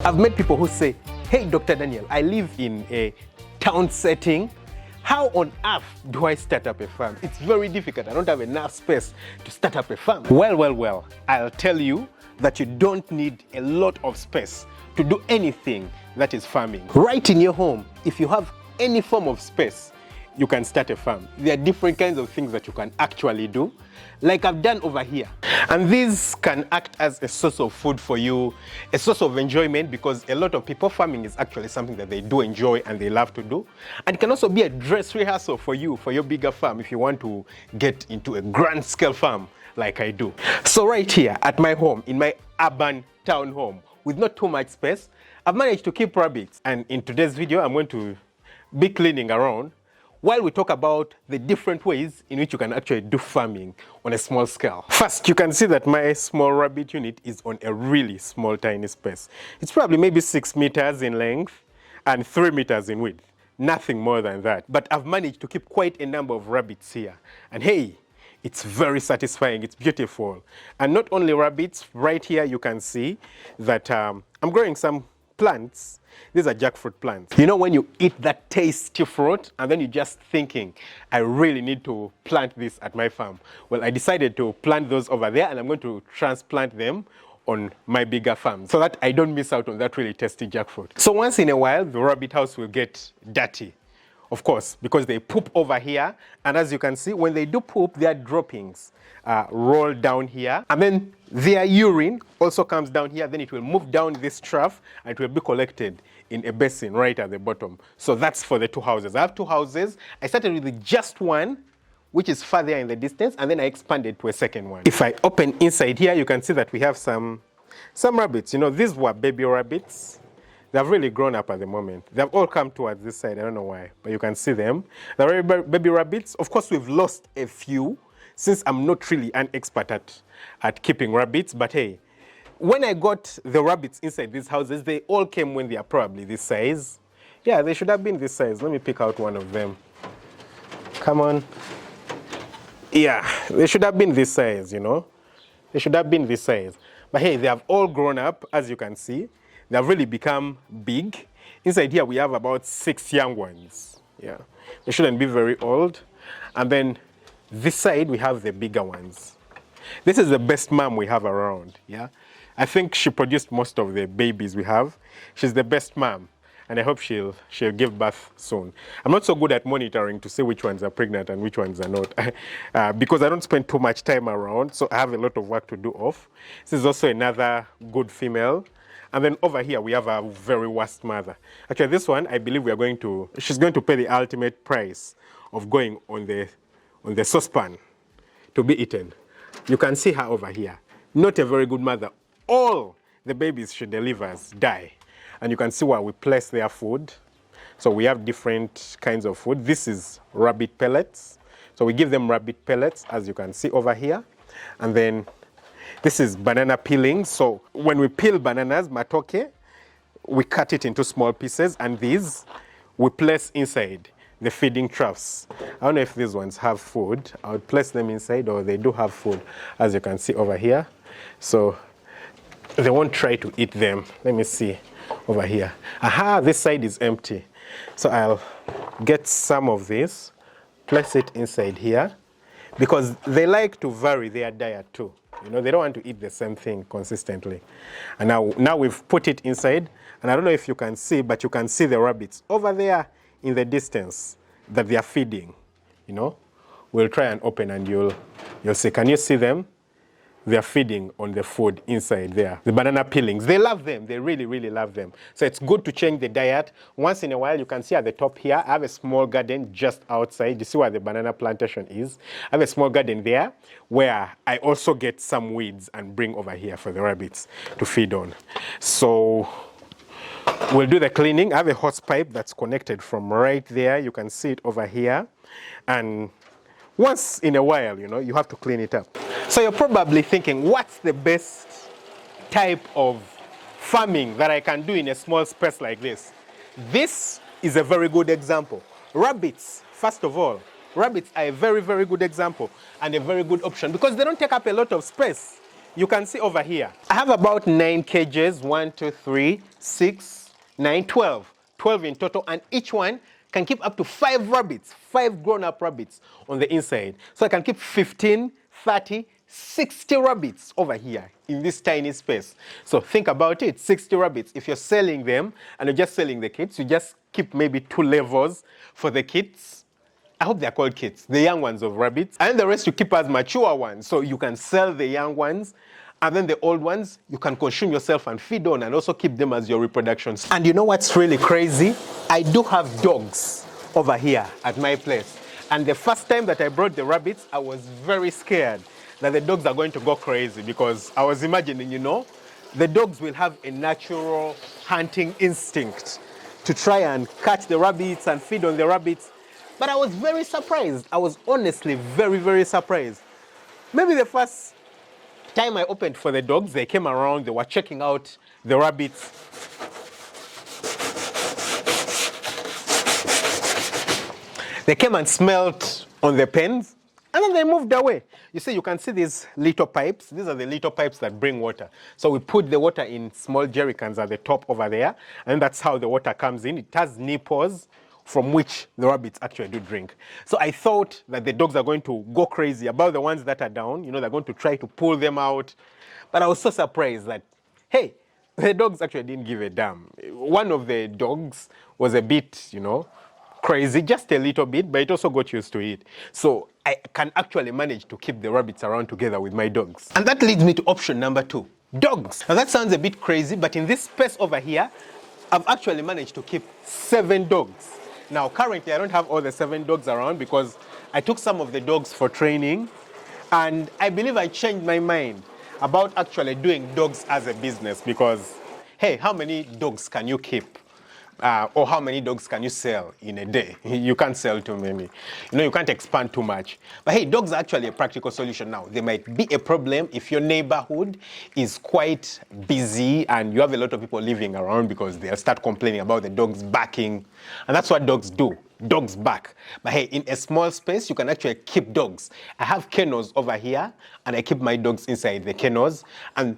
I've met people who say, hey, Dr. Daniel, I live in a town setting. How on earth do I start up a farm? It's very difficult. I don't have enough space to start up a farm. Well, I'll tell you that you don't need a lot of space to do anything that is farming. Right in your home, if you have any form of space, you can start a farm. There are different kinds of things that you can actually do, like I've done over here. And these can act as a source of food for you, a source of enjoyment, because a lot of people, farming is actually something that they do enjoy and they love to do. And it can also be a dress rehearsal for you, for your bigger farm, if you want to get into a grand scale farm like I do. So right here at my home, in my urban town home, with not too much space, I've managed to keep rabbits. And in today's video, I'm going to be cleaning around while we talk about the different ways in which you can actually do farming on a small scale. First, you can see that my small rabbit unit is on a really small, tiny space. It's probably maybe 6 meters in length and 3 meters in width. Nothing more than that. But I've managed to keep quite a number of rabbits here. And hey, it's very satisfying, it's beautiful. And not only rabbits, right here you can see that I'm growing some plants. These are jackfruit plants. You know when you eat that tasty fruit and then you're just thinking, I really need to plant this at my farm. Well, I decided to plant those over there and I'm going to transplant them on my bigger farm so that I don't miss out on that really tasty jackfruit. So once in a while, the rabbit house will get dirty. Of course, because they poop over here. And as you can see, when they do poop, their droppings roll down here. And then their urine also comes down here. Then it will move down this trough and it will be collected in a basin right at the bottom. So that's for the 2 houses. I have 2 houses. I started with just one, which is further in the distance. And then I expanded to a second one. If I open inside here, you can see that we have some rabbits. You know, these were baby rabbits. They've really grown up at the moment. They've all come towards this side. I don't know why, but you can see them. They're baby rabbits. Of course, we've lost a few since I'm not really an expert at keeping rabbits. But hey, when I got the rabbits inside these houses, they all came when they are probably this size. Yeah, they should have been this size. Let me pick out one of them. Come on. Yeah, they should have been this size, you know. They should have been this size. But hey, they have all grown up, as you can see. They have really become big. Inside here, we have about 6 young ones. Yeah, they shouldn't be very old. And then this side, we have the bigger ones. This is the best mom we have around. Yeah, I think she produced most of the babies we have. She's the best mom, and I hope she'll give birth soon. I'm not so good at monitoring to see which ones are pregnant and which ones are not, because I don't spend too much time around, so I have a lot of work to do off. This is also another good female. And then over here, we have a very worst mother. Actually, this one, I believe she's going to pay the ultimate price of going on the saucepan to be eaten. You can see her over here. Not a very good mother. All the babies she delivers die. And you can see where we place their food. So we have different kinds of food. This is rabbit pellets. So we give them rabbit pellets, as you can see over here. And then this is banana peeling. So when we peel bananas, matoke, we cut it into small pieces, and these we place inside the feeding troughs. I don't know if these ones have food. I would place them inside, or they do have food, as you can see over here. So they won't try to eat them. Let me see over here. Aha, this side is empty. So I'll get some of this, place it inside here, because they like to vary their diet too. You know, they don't want to eat the same thing consistently. And now we've put it inside, and I don't know if you can see, but you can see the rabbits over there in the distance that they are feeding. You know, we'll try and open and you'll see. Can you see them? They're feeding on the food inside there. The banana peelings, they love them. They really, really love them. So it's good to change the diet. Once in a while, you can see at the top here, I have a small garden just outside. You see where the banana plantation is? I have a small garden there where I also get some weeds and bring over here for the rabbits to feed on. So we'll do the cleaning. I have a hose pipe that's connected from right there. You can see it over here. And once in a while, you know, you have to clean it up. So you're probably thinking, what's the best type of farming that I can do in a small space like this? This is a very good example. Rabbits, first of all, rabbits are a very, very good example and a very good option because they don't take up a lot of space. you can see over here, I have about 9 cages, 1, 2, 3, 6, 9, 12. 12 in total, and each one can keep up to 5 rabbits, 5 grown-up rabbits on the inside. So I can keep 15, 30, 60 rabbits over here in this tiny space. So think about it, 60 rabbits. If you're selling them and you're just selling the kits, you just keep maybe 2 levels for the kits. I hope they're called kits, the young ones of rabbits. And the rest you keep as mature ones. So you can sell the young ones, and then the old ones you can consume yourself and feed on, and also keep them as your reproductions. And you know what's really crazy? I do have dogs over here at my place. And the first time that I brought the rabbits, I was very scared that the dogs are going to go crazy, because I was imagining, you know, the dogs will have a natural hunting instinct to try and catch the rabbits and feed on the rabbits. But I was very surprised. I was honestly very, very surprised. Maybe the first time I opened for the dogs, they came around, they were checking out the rabbits. They came and smelled on the pens, and then they moved away. You see, you can see these little pipes. These are the little pipes that bring water. So we put the water in small jerry cans at the top over there, and that's how the water comes in. It has nipples from which the rabbits actually do drink. So I thought that the dogs are going to go crazy about the ones that are down. You know, they're going to try to pull them out. But I was so surprised that, hey, the dogs actually didn't give a damn. One of the dogs was a bit, you know, crazy, just a little bit, but it also got used to it. So I can actually manage to keep the rabbits around together with my dogs. And that leads me to option number 2, dogs. Now that sounds a bit crazy, but in this space over here, I've actually managed to keep 7 dogs. Now currently I don't have all the 7 dogs around because I took some of the dogs for training, and I believe I changed my mind about actually doing dogs as a business, because hey, how many dogs can you keep? Or how many dogs can you sell in a day? You can't sell too many. You know, you can't expand too much. But hey, dogs are actually a practical solution now. They might be a problem if your neighborhood is quite busy and you have a lot of people living around, because they'll start complaining about the dogs barking. And that's what dogs do. Dogs bark. But hey, in a small space, you can actually keep dogs. I have kennels over here, and I keep my dogs inside the kennels. And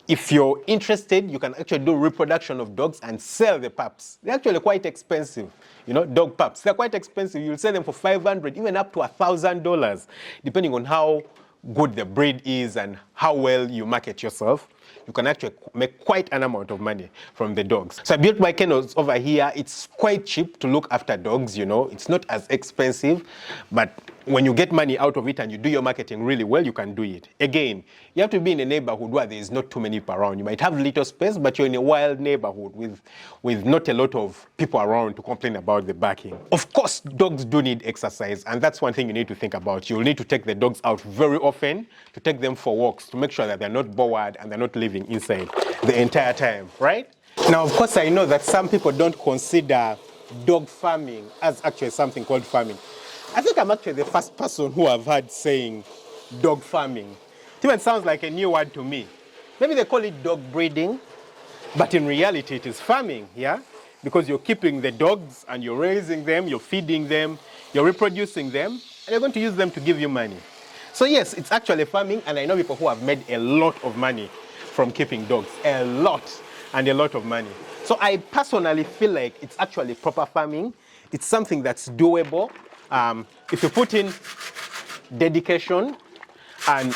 if you're interested, you can actually do reproduction of dogs and sell the pups. They're actually quite expensive, you know, dog pups. They're quite expensive. You'll sell them for $500, even up to $1,000, depending on how good the breed is and how well you market yourself. You can actually make quite an amount of money from the dogs. So I built my kennels over here. It's quite cheap to look after dogs, you know. It's not as expensive, but when you get money out of it and you do your marketing really well, you can do it. Again, you have to be in a neighborhood where there is not too many people around. You might have little space, but you're in a wild neighborhood with not a lot of people around to complain about the barking. Of course, dogs do need exercise, and that's one thing you need to think about. You'll need to take the dogs out very often, to take them for walks, to make sure that they're not bored and they're not living inside the entire time, right? Now, of course, I know that some people don't consider dog farming as actually something called farming. I think I'm actually the first person who I've heard saying dog farming. It even sounds like a new word to me. Maybe they call it dog breeding, but in reality it is farming, yeah? Because you're keeping the dogs and you're raising them, you're feeding them, you're reproducing them, and you're going to use them to give you money. So yes, it's actually farming, and I know people who have made a lot of money from keeping dogs. A lot, and a lot of money. So I personally feel like it's actually proper farming. It's something that's doable. If you put in dedication and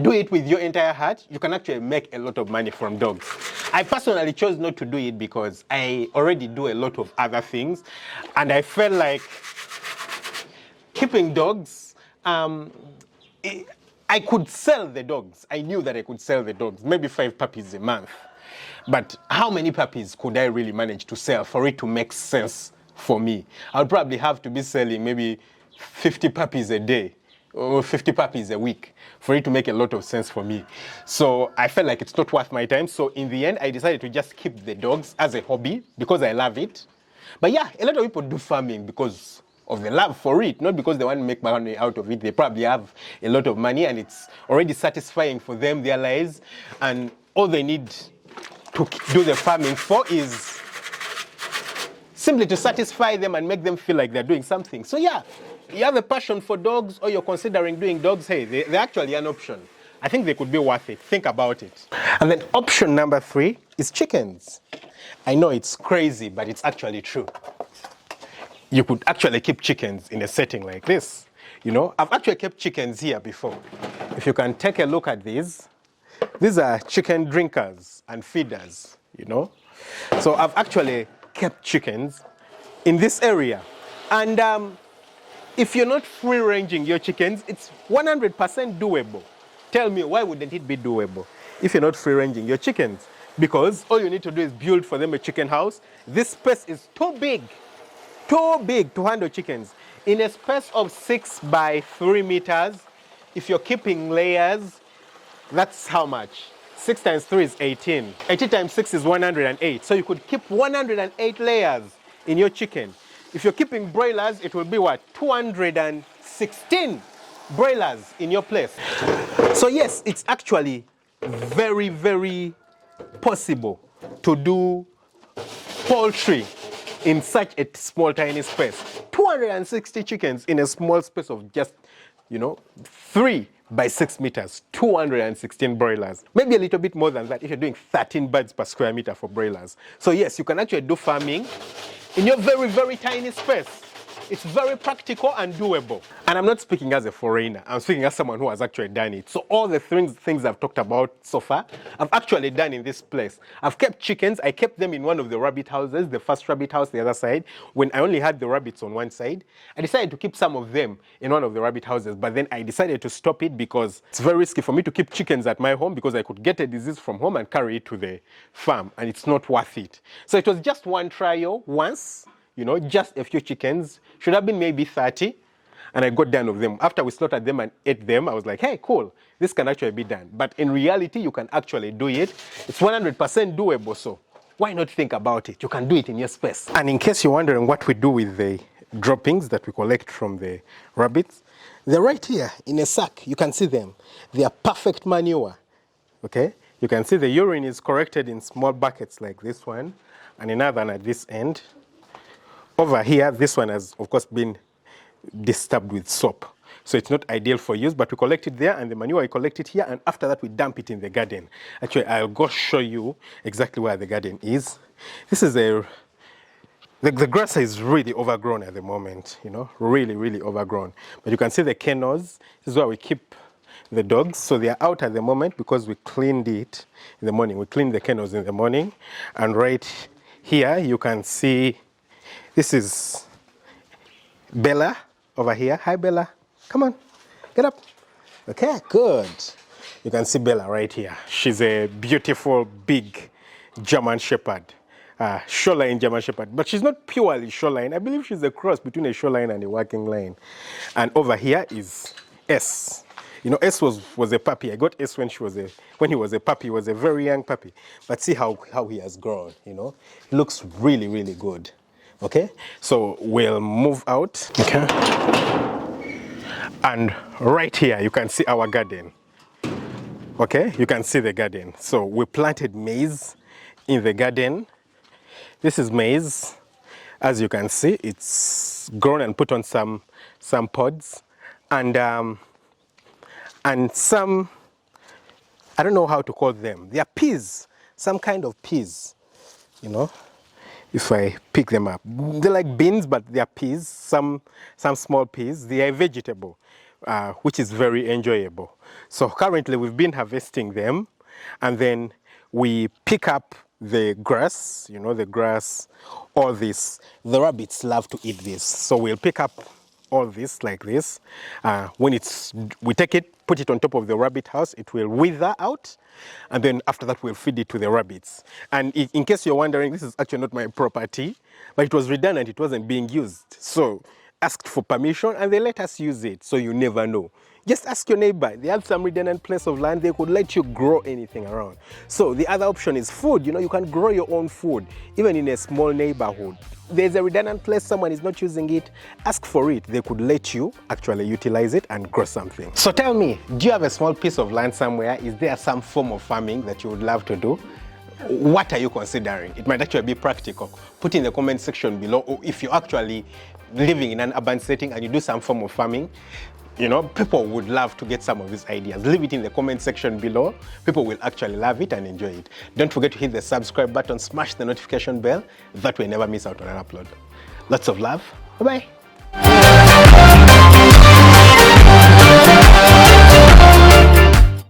do it with your entire heart, you can actually make a lot of money from dogs. I personally chose not to do it because I already do a lot of other things, and I felt like keeping dogs, I could sell the dogs. I knew that I could sell the dogs, maybe 5 puppies a month. But how many puppies could I really manage to sell for it to make sense for me? I would probably have to be selling maybe 50 puppies a day or 50 puppies a week for it to make a lot of sense for me. So I felt like it's not worth my time. So in the end, I decided to just keep the dogs as a hobby because I love it. But yeah, a lot of people do farming because of the love for it, not because they want to make money out of it. They probably have a lot of money and it's already satisfying for them, their lives. And all they need to do the farming for is simply to satisfy them and make them feel like they're doing something. So yeah, you have a passion for dogs or you're considering doing dogs, hey, they're actually an option. I think they could be worth it. Think about it. And then option number 3 is chickens. I know it's crazy, but it's actually true. You could actually keep chickens in a setting like this. You know, I've actually kept chickens here before. If you can take a look at these are chicken drinkers and feeders, you know. So I've actually kept chickens in this area. And if you're not free-ranging your chickens, it's 100% doable. Tell me, why wouldn't it be doable if you're not free-ranging your chickens? Because all you need to do is build for them a chicken house. This space is too big to handle chickens. In a space of 6 by 3 meters, if you're keeping layers, that's how much? 6 times 3 is 18. 80 times 6 is 108. So you could keep 108 layers in your chicken. If you're keeping broilers, it will be what? 216 broilers in your place. So yes, it's actually very, very possible to do poultry in such a small, tiny space. 260 chickens in a small space of just, 3 by 6 meters, 216 broilers. Maybe a little bit more than that if you're doing 13 birds per square meter for broilers. So yes, you can actually do farming in your very, very tiny space. It's very practical and doable. And I'm not speaking as a foreigner. I'm speaking as someone who has actually done it. So all the things I've talked about so far, I've actually done in this place. I've kept chickens. I kept them in one of the rabbit houses, the first rabbit house, the other side. When I only had the rabbits on one side, I decided to keep some of them in one of the rabbit houses. But then I decided to stop it because it's very risky for me to keep chickens at my home because I could get a disease from home and carry it to the farm. And it's not worth it. So it was just one trial once. Just a few chickens. Should have been maybe 30. And I got done with them. After we slaughtered them and ate them, I was like, hey, cool. This can actually be done. But in reality, you can actually do it. It's 100% doable. So why not think about it? You can do it in your space. And in case you're wondering what we do with the droppings that we collect from the rabbits, they're right here in a sack. You can see them. They are perfect manure. Okay? You can see the urine is collected in small buckets like this one. And another one at this end. Over here, this one has, of course, been disturbed with soap. So it's not ideal for use, but we collect it there, and the manure, we collect it here, and after that, we dump it in the garden. Actually, I'll go show you exactly where the garden is. This is the grass is really overgrown at the moment, really, really overgrown. But you can see the kennels. This is where we keep the dogs. So they are out at the moment because we cleaned it in the morning. We cleaned the kennels in the morning. And right here, you can see this is Bella over here. Hi, Bella. Come on, get up. Okay, good. You can see Bella right here. She's a beautiful, big German Shepherd, shoreline German Shepherd. But she's not purely shoreline. I believe she's a cross between a shoreline and a working line. And over here is S. S was a puppy. I got S when he was a puppy. He was a very young puppy. But see how he has grown. He looks really, really good. Okay, so we'll move out. Okay, and right here you can see our garden. Okay, you can see the garden. So we planted maize in the garden. This is maize. As you can see, it's grown and put on some pods, and some, I don't know how to call them. They are peas, some kind of peas, If I pick them up, they're like beans, but they are peas, some small peas. They are vegetable, which is very enjoyable. So currently we've been harvesting them, and then we pick up the grass, the grass, all this. The rabbits love to eat this. So we'll pick up all this like this. When we take it, put it on top of the rabbit house, it will wither out. And then after that, we'll feed it to the rabbits. And in case you're wondering, this is actually not my property, but it was redundant, it wasn't being used. So asked for permission and they let us use it, so you never know. Just ask your neighbor. They have some redundant place of land, they could let you grow anything around. So the other option is food. You can grow your own food, even in a small neighborhood. There's a redundant place, someone is not using it, ask for it. They could let you actually utilize it and grow something. So tell me, do you have a small piece of land somewhere? Is there some form of farming that you would love to do? What are you considering? It might actually be practical. Put in the comment section below, or if you're actually living in an urban setting and you do some form of farming, You know, people would love to get some of these ideas. Leave it in the comment section below. People will actually love it and enjoy it. Don't forget to hit the subscribe button, smash the notification bell. That way you never miss out on an upload. Lots of love. Bye-bye.